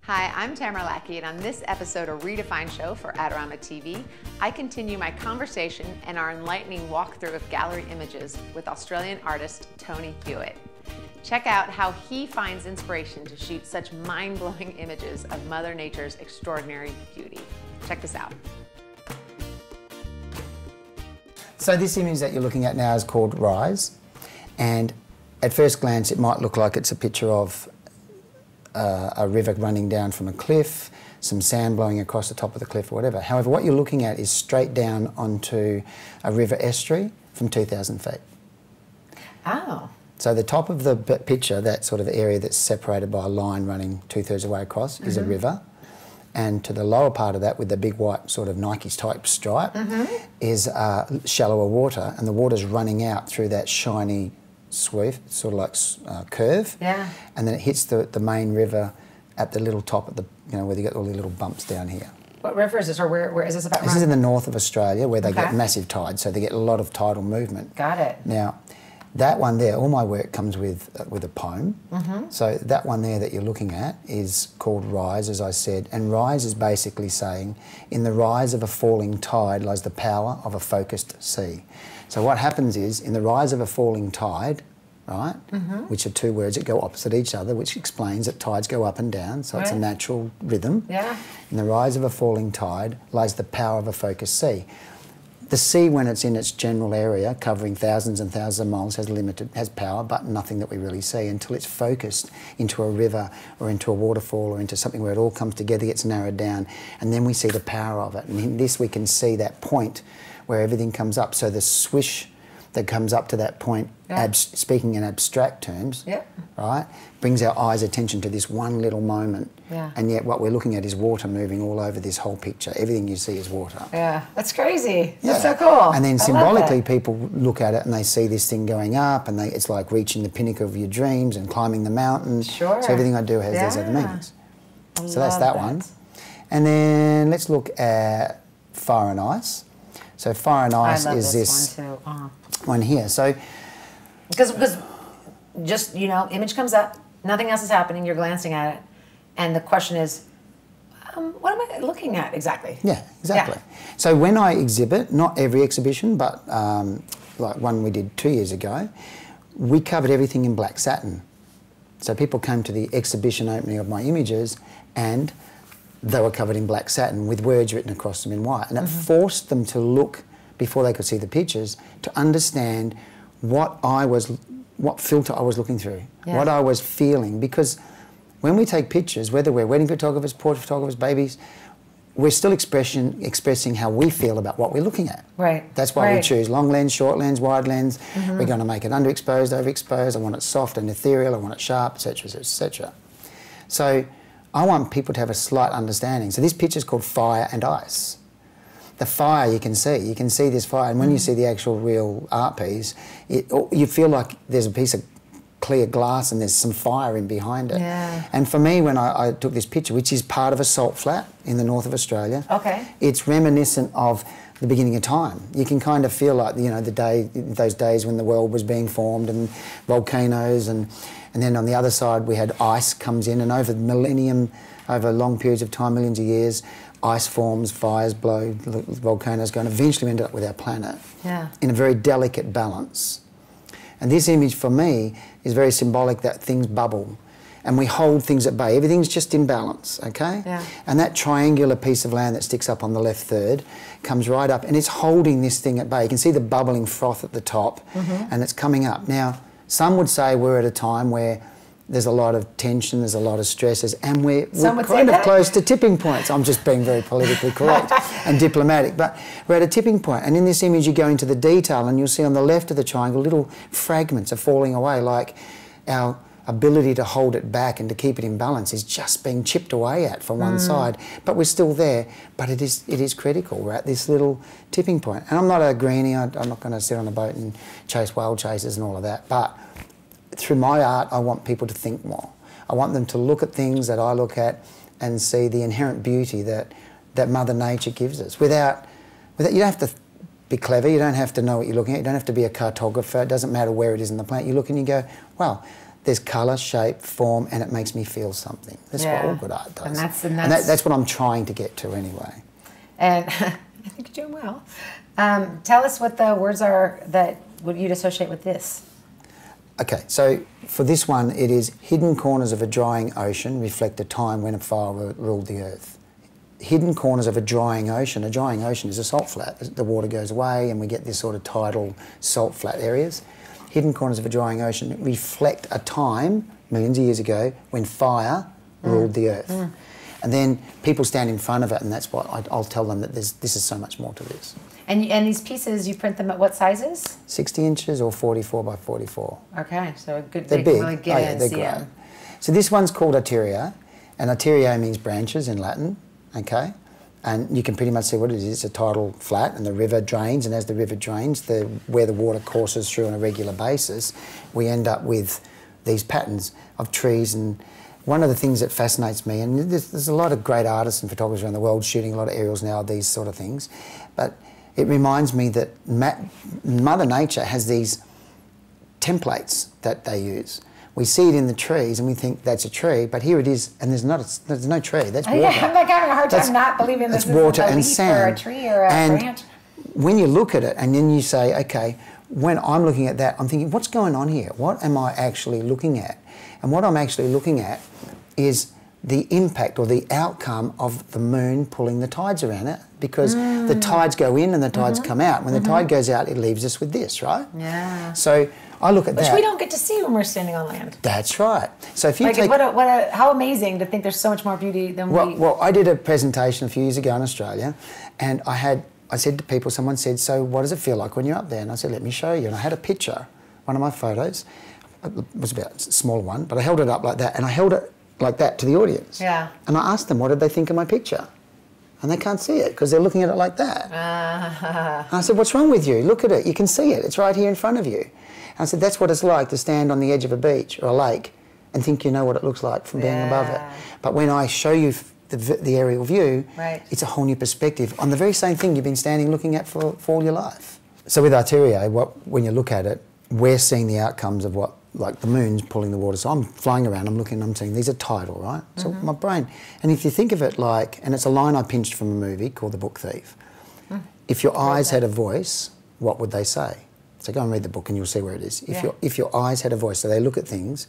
Hi, I'm Tamara Lackey, and on this episode of reDefine show for Adorama TV, I continue my conversation and our enlightening walkthrough of gallery images with Australian artist Tony Hewitt. Check out how he finds inspiration to shoot such mind-blowing images of Mother Nature's extraordinary beauty. Check this out. So this image that you're looking at now is called Rise, and at first glance it might look like it's a picture of a river running down from a cliff, some sand blowing across the top of the cliff or whatever. However, what you're looking at is straight down onto a river estuary from 2,000 feet. Oh. So the top of the picture, that sort of area that's separated by a line running 2/3 of the way across, is a river. And to the lower part of that, with the big white sort of Nike's type stripe, is shallower water, and the water's running out through that shiny sweep, sort of like curve. Yeah. And then it hits the main river at the little top of the, you know, where you get all the little bumps down here. What river is this, or where is this about? This is in the north of Australia, where they get massive tides, so they get a lot of tidal movement. Got it. Now, that one there, all my work comes with a poem. So that one there that you're looking at is called Rise, as I said, and Rise is basically saying, in the rise of a falling tide lies the power of a focused sea. So what happens is, in the rise of a falling tide, right, which are two words that go opposite each other, which explains that tides go up and down, so it's a natural rhythm. Yeah. In the rise of a falling tide lies the power of a focused sea. The sea, when it's in its general area, covering thousands and thousands of miles, has power, but nothing that we really see until it's focused into a river or into a waterfall or into something where it all comes together, gets narrowed down, and then we see the power of it. And in this we can see that point where everything comes up. So the swish that comes up to that point, speaking in abstract terms, right, brings our eyes' attention to this one little moment. And yet what we're looking at is water moving all over this whole picture. Everything you see is water. Yeah, that's crazy. That's so cool. And then symbolically people look at it and they see this thing going up, and it's like reaching the pinnacle of your dreams and climbing the mountain. So everything I do has those other meanings. So that's that one. And then let's look at Fire and Ice. So Fire and Ice is this one too. One here. So because just, you know, image comes up, nothing else is happening, you're glancing at it, and the question is, what am I looking at exactly? Yeah, exactly. So when I exhibit, not every exhibition, but like one we did 2 years ago, we covered everything in black satin. So people came to the exhibition opening of my images and they were covered in black satin with words written across them in white. And it forced them to look, before they could see the pictures, to understand what filter I was looking through, what I was feeling. Because when we take pictures, whether we're wedding photographers, portrait photographers, babies, we're still expressing how we feel about what we're looking at. That's why we choose long lens, short lens, wide lens. We're going to make it underexposed, overexposed. I want it soft and ethereal. I want it sharp, etc., etc. So I want people to have a slight understanding. So this picture is called Fire and Ice. The fire you can see this fire, and when you see the actual real art piece, you feel like there's a piece of clear glass and there's some fire in behind it. And for me, when I took this picture, which is part of a salt flat in the north of Australia, it's reminiscent of the beginning of time. You can kind of feel like, you know, those days when the world was being formed and volcanoes, and then on the other side we had ice comes in, and over millennium, over long periods of time, millions of years, ice forms, fires blow, volcanoes go, and eventually we end up with our planet in a very delicate balance. And this image for me is very symbolic that things bubble and we hold things at bay. Everything's just in balance, okay? And that triangular piece of land that sticks up on the left third comes right up and it's holding this thing at bay. You can see the bubbling froth at the top and it's coming up. Now, some would say we're at a time where there's a lot of tension, there's a lot of stresses, and we're kind of close to tipping points. I'm just being very politically correct and diplomatic, but we're at a tipping point. And in this image you go into the detail and you'll see on the left of the triangle little fragments are falling away, like our ability to hold it back and to keep it in balance is just being chipped away at from one side. But we're still there, but it is critical. We're at this little tipping point. And I'm not a greenie, I'm not going to sit on a boat and chase whale chasers and all of that, but through my art, I want people to think more. I want them to look at things that I look at and see the inherent beauty that Mother Nature gives us. Without, you don't have to be clever, you don't have to know what you're looking at, you don't have to be a cartographer, it doesn't matter where it is in the planet. You look and you go, wow, there's colour, shape, form, and it makes me feel something. That's what all good art does. And that's what I'm trying to get to anyway. And I think you're doing well. Tell us what the words are that you'd associate with this. Okay, so for this one, it is hidden corners of a drying ocean reflect a time when a fire ruled the earth. Hidden corners of a drying ocean. A drying ocean is a salt flat. The water goes away and we get this sort of tidal salt flat areas. Hidden corners of a drying ocean reflect a time, millions of years ago, when fire ruled the earth. And then people stand in front of it, and that's what I'll tell them, that this is so much more to this. And these pieces, you print them at what sizes? 60 inches or 44 by 44. Okay, so good. They're big. Really get in, they're see great. them. So this one's called arteria, and arteria means branches in Latin, okay? And you can pretty much see what it is. It's a tidal flat, and the river drains, and as the river drains, where the water courses through on a regular basis, we end up with these patterns of trees. And one of the things that fascinates me, and there's a lot of great artists and photographers around the world shooting a lot of aerials now, these sort of things, but it reminds me that Mother Nature has these templates that they use. We see it in the trees and we think that's a tree, but here it is, and there's no tree. That's water. Yeah, I'm like having a hard time not believing this is water a and leaf sand. or a tree or a branch. When you look at it and then you say, okay, when I'm looking at that, I'm thinking, what's going on here? What am I actually looking at? And what I'm actually looking at is the impact or the outcome of the moon pulling the tides around it, because the tides go in and the tides come out. When the tide goes out, it leaves us with this, right? Yeah. So I look at that. Which we don't get to see when we're standing on land. That's right. So if you take... how amazing to think there's so much more beauty than we... Well, I did a presentation a few years ago in Australia, and I said to people, someone said, so what does it feel like when you're up there? And I said, let me show you. And I had a picture, one of my photos. It was about a small one, but I held it up like that, and I held it like that to the audience. Yeah. And I asked them, what did they think of my picture? And they can't see it because they're looking at it like that. And I said, what's wrong with you? Look at it. You can see it. It's right here in front of you. And I said, that's what it's like to stand on the edge of a beach or a lake and think you know what it looks like from being above it. But when I show you the aerial view, it's a whole new perspective on the very same thing you've been standing looking at for all your life. So with arteria, when you look at it, we're seeing the outcomes of what, like the moon's pulling the water. So I'm flying around, I'm saying these are tidal, right? So my brain, and if you think of it like, and it's a line I pinched from a movie called The Book Thief. If your eyes had a voice, what would they say? So go and read the book and you'll see where it is. If your eyes had a voice, so they look at things,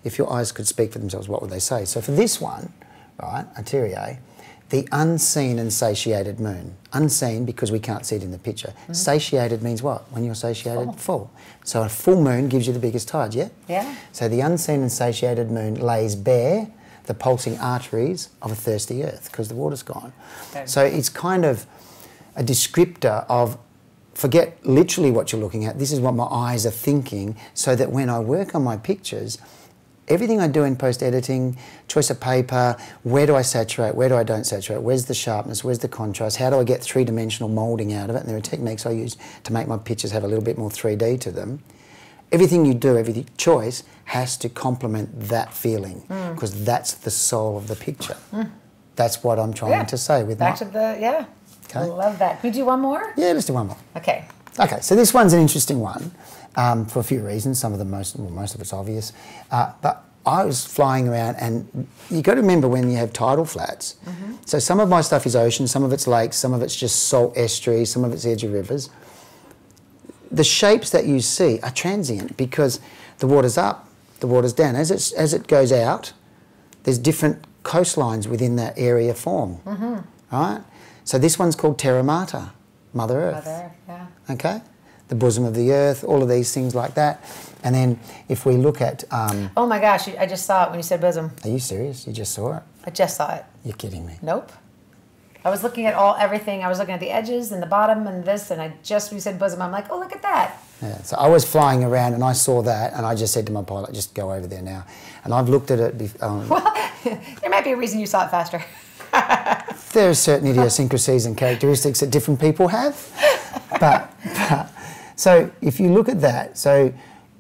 if your eyes could speak for themselves, what would they say? So for this one, right, arteria, the unseen and satiated moon. Unseen because we can't see it in the picture. Satiated means what? When you're satiated? Full. So a full moon gives you the biggest tides, yeah? Yeah. So the unseen and satiated moon lays bare the pulsing arteries of a thirsty earth because the water's gone. Okay. So it's kind of a descriptor of, forget literally what you're looking at, this is what my eyes are thinking, so that when I work on my pictures, everything I do in post-editing, choice of paper, where do I saturate, where do I don't saturate, where's the sharpness, where's the contrast, how do I get three-dimensional moulding out of it, and there are techniques I use to make my pictures have a little bit more 3D to them. Everything you do, every choice has to complement that feeling, because that's the soul of the picture. That's what I'm trying to say with Back to the, okay. I love that. Can we do one more? Yeah, let's do one more. Okay. Okay, so this one's an interesting one. For a few reasons, some of them most of it's obvious. But I was flying around, and you got to remember when you have tidal flats. So some of my stuff is ocean, some of it's lakes, some of it's just salt estuaries, some of it's edge of rivers. The shapes that you see are transient because the water's up, the water's down. As it goes out, there's different coastlines within that area form. Right? So this one's called Terra Mater, Mother Earth. Mother Earth, yeah. Okay? The bosom of the earth, all of these things like that. And then if we look at... oh my gosh, I just saw it when you said bosom. Are you serious? You just saw it? I just saw it. You're kidding me. Nope. I was looking at everything. I was looking at the edges and the bottom and this, and when you said bosom, I'm like, oh, look at that. Yeah, so I was flying around and I saw that, and I just said to my pilot, just go over there now. And I've looked at it... well, there might be a reason you saw it faster. There are certain idiosyncrasies and characteristics that different people have. But so if you look at that, so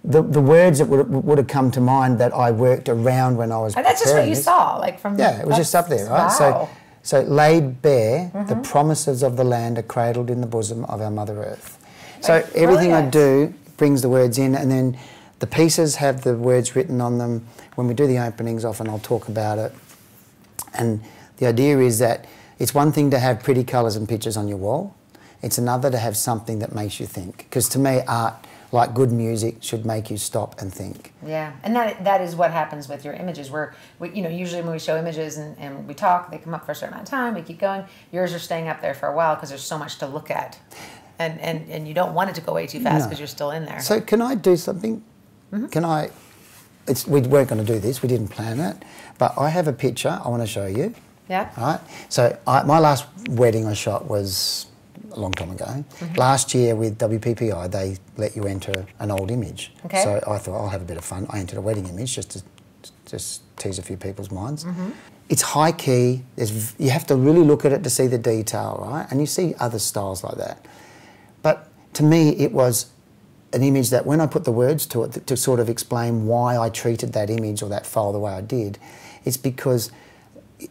the words that would have come to mind that I worked around when I was that's just what you saw, like from... Yeah, it was just up there, right? Wow. So laid bare, the promises of the land are cradled in the bosom of our Mother Earth. So everything I do brings the words in, and then The pieces have the words written on them. When we do the openings, often I'll talk about it. And the idea is that it's one thing to have pretty colours and pictures on your wall. It's another to have something that makes you think. Because to me, art, like good music, should make you stop and think. Yeah, and that is what happens with your images. You know, usually when we show images and we talk, they come up for a certain amount of time, we keep going. Yours are staying up there for a while because there's so much to look at. And you don't want it to go way too fast because you're still in there. So can I do something? Can I... we weren't going to do this, we didn't plan it, but I have a picture I want to show you. Yeah. Right? So my last wedding I shot was a long time ago. Last year with WPPI, they let you enter an old image. Okay. So I thought I'll have a bit of fun. I entered a wedding image just to tease a few people's minds. It's high key. You have to really look at it to see the detail, right? And you see other styles like that. But to me, it was an image that when I put the words to it to sort of explain why I treated that image or that file the way I did, it's because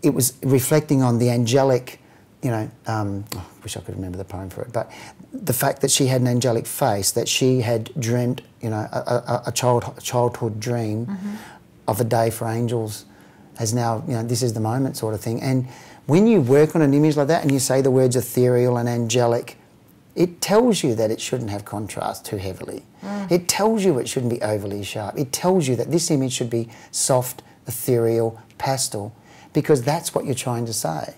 it was reflecting on the angelic, you know, I wish I could remember the poem for it, but the fact that she had an angelic face, that she had dreamt, you know, a childhood dream of a day for angels has now, you know, this is the moment sort of thing. And when you work on an image like that and you say the words ethereal and angelic, it tells you that it shouldn't have contrast too heavily. It tells you it shouldn't be overly sharp. It tells you that this image should be soft, ethereal, pastel, because that's what you're trying to say.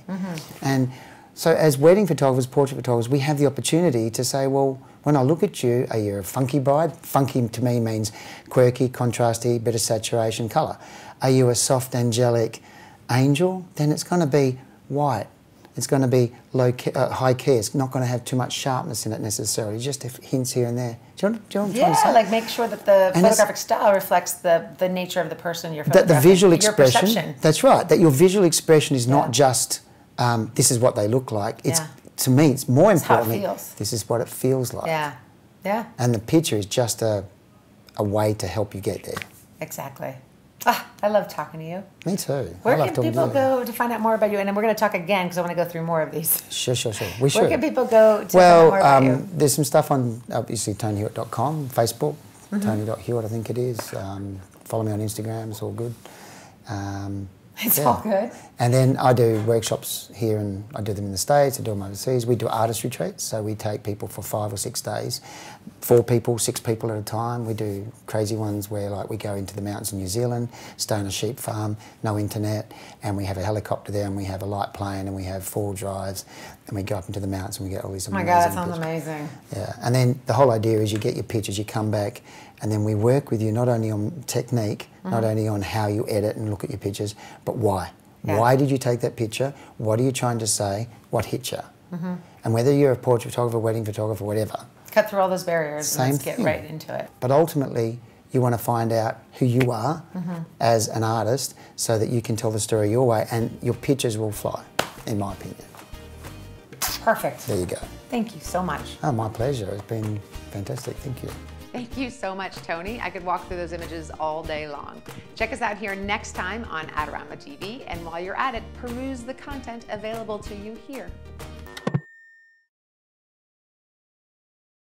And so as wedding photographers, portrait photographers, we have the opportunity to say, well, when I look at you, are you a funky bride? Funky to me means quirky, contrasty, bit of saturation, colour. Are you a soft, angelic angel? Then it's going to be white. It's going to be high key. It's not going to have too much sharpness in it necessarily, just hints here and there. Do you know what I'm trying to say? Like make sure that the photographic style reflects the nature of the person you're photographing. That the visual expression, your perception. That's right, that your visual expression is not just this is what they look like. It's to me, it's more importantly, this is what it feels like. Yeah, yeah. And the picture is just a way to help you get there. Exactly. Ah, I love talking to you. Me too. Where can people go to find out more about you? And then we're going to talk again because I want to go through more of these. Sure. We should. Where can people go to find out more about you? There's some stuff on, obviously, TonyHewitt.com, Facebook, Tony.Hewitt, I think it is. Follow me on Instagram, it's all good. It's all good. And then I do workshops here, and I do them in the States, I do them overseas. We do artist retreats, so we take people for 5 or 6 days, 4 people, 6 people at a time. We do crazy ones where like we go into the mountains in New Zealand, stay on a sheep farm, no internet, and we have a helicopter there, and we have a light plane, and we have 4 drives, and we go up into the mountains, and we get all these amazing Oh my God, that sounds amazing. Yeah, and then the whole idea is you get your pictures, you come back, and then we work with you not only on technique, not only on how you edit and look at your pictures, but why. Yeah. Why did you take that picture? What are you trying to say? What hit you? And whether you're a portrait photographer, wedding photographer, whatever. Cut through all those barriers and let's get right into it. But ultimately, you want to find out who you are as an artist so that you can tell the story your way and your pictures will fly, in my opinion. Perfect. There you go. Thank you so much. Oh, my pleasure. It's been fantastic. Thank you. Thank you so much, Tony. I could walk through those images all day long. Check us out here next time on Adorama TV, and while you're at it, peruse the content available to you here.